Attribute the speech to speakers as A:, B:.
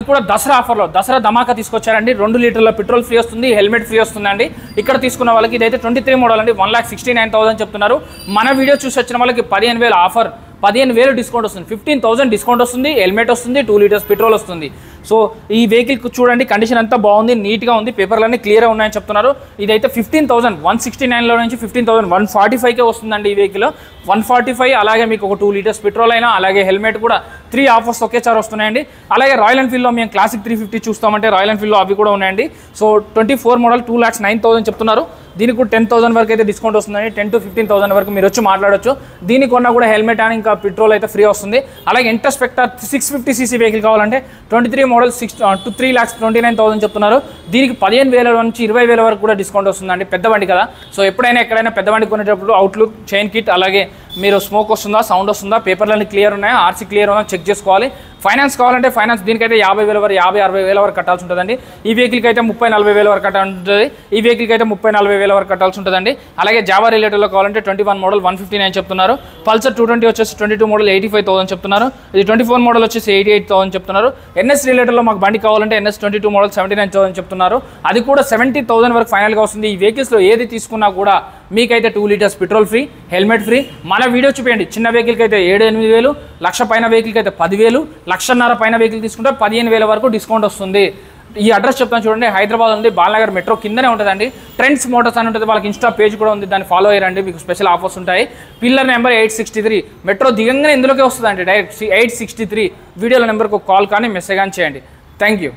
A: కూడా దసరా ఆఫర్లో దసరా ధమాకా తీసుకొచ్చారండి. 2 లీటర్ల పెట్రోల్ ఫ్రీ వస్తుంది, హెల్మెట్ ఫ్రీ వస్తుందండి. ఇక్కడ తీసుకున్న వాళ్ళకి ఇదైతే 23 మోడల్ అండి, 1,69,000 చెప్తున్నారు. మన వీడియో చూసి వచ్చిన వాళ్ళకి 15,000 ఆఫర్, 15,000 డిస్కౌంట్ వస్తుంది, 15,000 డిస్కౌంట్ వస్తుంది, హెల్మెట్ వస్తుంది, 2 లీటర్స్ పెట్రోల్ వస్తుంది. సో ఈ వెహికల్ చూడండి, కండిషన్ అంతా బాగుంది, నీట్గా ఉంది, పేపర్లన్నీ క్లియర్గా ఉన్నాయని చెప్తున్నారు. ఇదైతే 15,000 169లో నుంచి 15,000 145కే వస్తుందండి ఈ వెహికల్. 145 అలాగే మీకు ఒక 2 లీటర్స్ పెట్రోల్ అయినా అలాగే హెల్మెట్ కూడా 3 ఆఫర్స్ ఒకేసారి వస్తున్నాయండి. అలాగే రాయల్ ఎన్ఫీల్డ్లో మేము క్లాసిక్ 350 చూస్తామంటే రాయల్ ఎన్ఫీల్డ్లో అవి కూడా ఉన్నాయండి. సో 24 మోడల్ 2,09,000 చెప్తున్నారు. దీనికి కూడా 10,000 వరకు అయితే డిస్కౌంట్ వస్తుందండి. 10 to 15,000 వరకు మీరు వచ్చి మాట్లాడొచ్చు. దీనికి కొన్నా కూడా హెల్మెట్ అని ఇంకా పెట్రోల్ అయితే ఫ్రీ వస్తుంది. అలాగే ఇంటర్స్పెక్టర్ 650cc వెహికల్ కావాలంటే 23 మోడల్ 3,29,000 చెప్తున్నారు. దీనికి 15,000 నుంచి 20,000 వరకు కూడా డిస్కౌంట్ వస్తుందండి. పెద్ద బండి కదా, సో ఎప్పుడైనా ఎక్కడైనా పెద్ద బండి కొనేటప్పుడు అవుట్లుక్, చైన్ కిట్, అలాగే మీరు స్మోక్ వస్తుందా, సౌండ్ వస్తుందా, పేపర్లన్నీ క్లియర్ ఉన్నాయా, ఆర్సీ క్లియర్ ఉందా చెక్ చేసుకోవాలి. ఫైనాన్స్ కావాలంటే ఫైనాన్స్ దీనికైతే 50,000 వరకు 50-60,000 వరకు కట్టాల్సి ఉంటుందండి. ఈ వెహికల్కి అయితే 30-40,000 వరకు కట్టాల్సి ఉంటుంది. ఈ వెహికల్కి అయితే 30-40,000 వరకు కట్టాల్సి ఉంటుందండి. అలాగే జావా రిలేటెడ్లో కావాలంటే 21 మోడల్ 159 చెప్తున్నారు. పల్సర్ 220 వచ్చేసి 22 మోడల్ 85,000 చెప్తున్నారు. ఇది 24 మోడల్ వచ్చేసి 88,000 చెప్తున్నారు. ఎన్ఎస్ రిలేటెడ్లో మాకు బండి కావాలంటే ఎన్ఎస్ 22 మోడల్ 79,000 చెప్తున్నారు. అది కూడా 70,000 వరకు ఫైనల్గా వస్తుంది. ఈ వెహికల్స్లో ఏది తీసుకున్నా కూడా మీకైతే 2 litres petrol free, helmet free. మన వీడియో చూపించండి, చిన్న వెహికల్కి అయితే 7-8,000, లక్ష పైన వెహికల్కి అయితే 10,000, 1,50,000 పైన వెహికల్ తీసుకుంటే 15,000 వరకు డిస్కౌంట్ వస్తుంది. ఈ అడ్రస్ చెప్తాను చూడండి, హైదరాబాద్ ఉంది, బాలనగర్ మెట్రో కిందనే ఉంటుందండి. ట్రెండ్స్ మోటార్స్ అని ఉంటుంది, వాళ్ళకి ఇన్స్టా పేజ్ కూడా ఉంది, దాన్ని ఫాలో అయ్యారండి, మీకు స్పెషల్ ఆఫర్స్ ఉంటాయి. పిల్లర్ నెంబర్ 863, మెట్రో దిగంగానే ఇందులోకే వస్తుందండి, డైరెక్ట్ 863. వీడియోల నెంబర్కి కాల్ కానీ మెసేజ్ కానీ చేయండి. Thank you.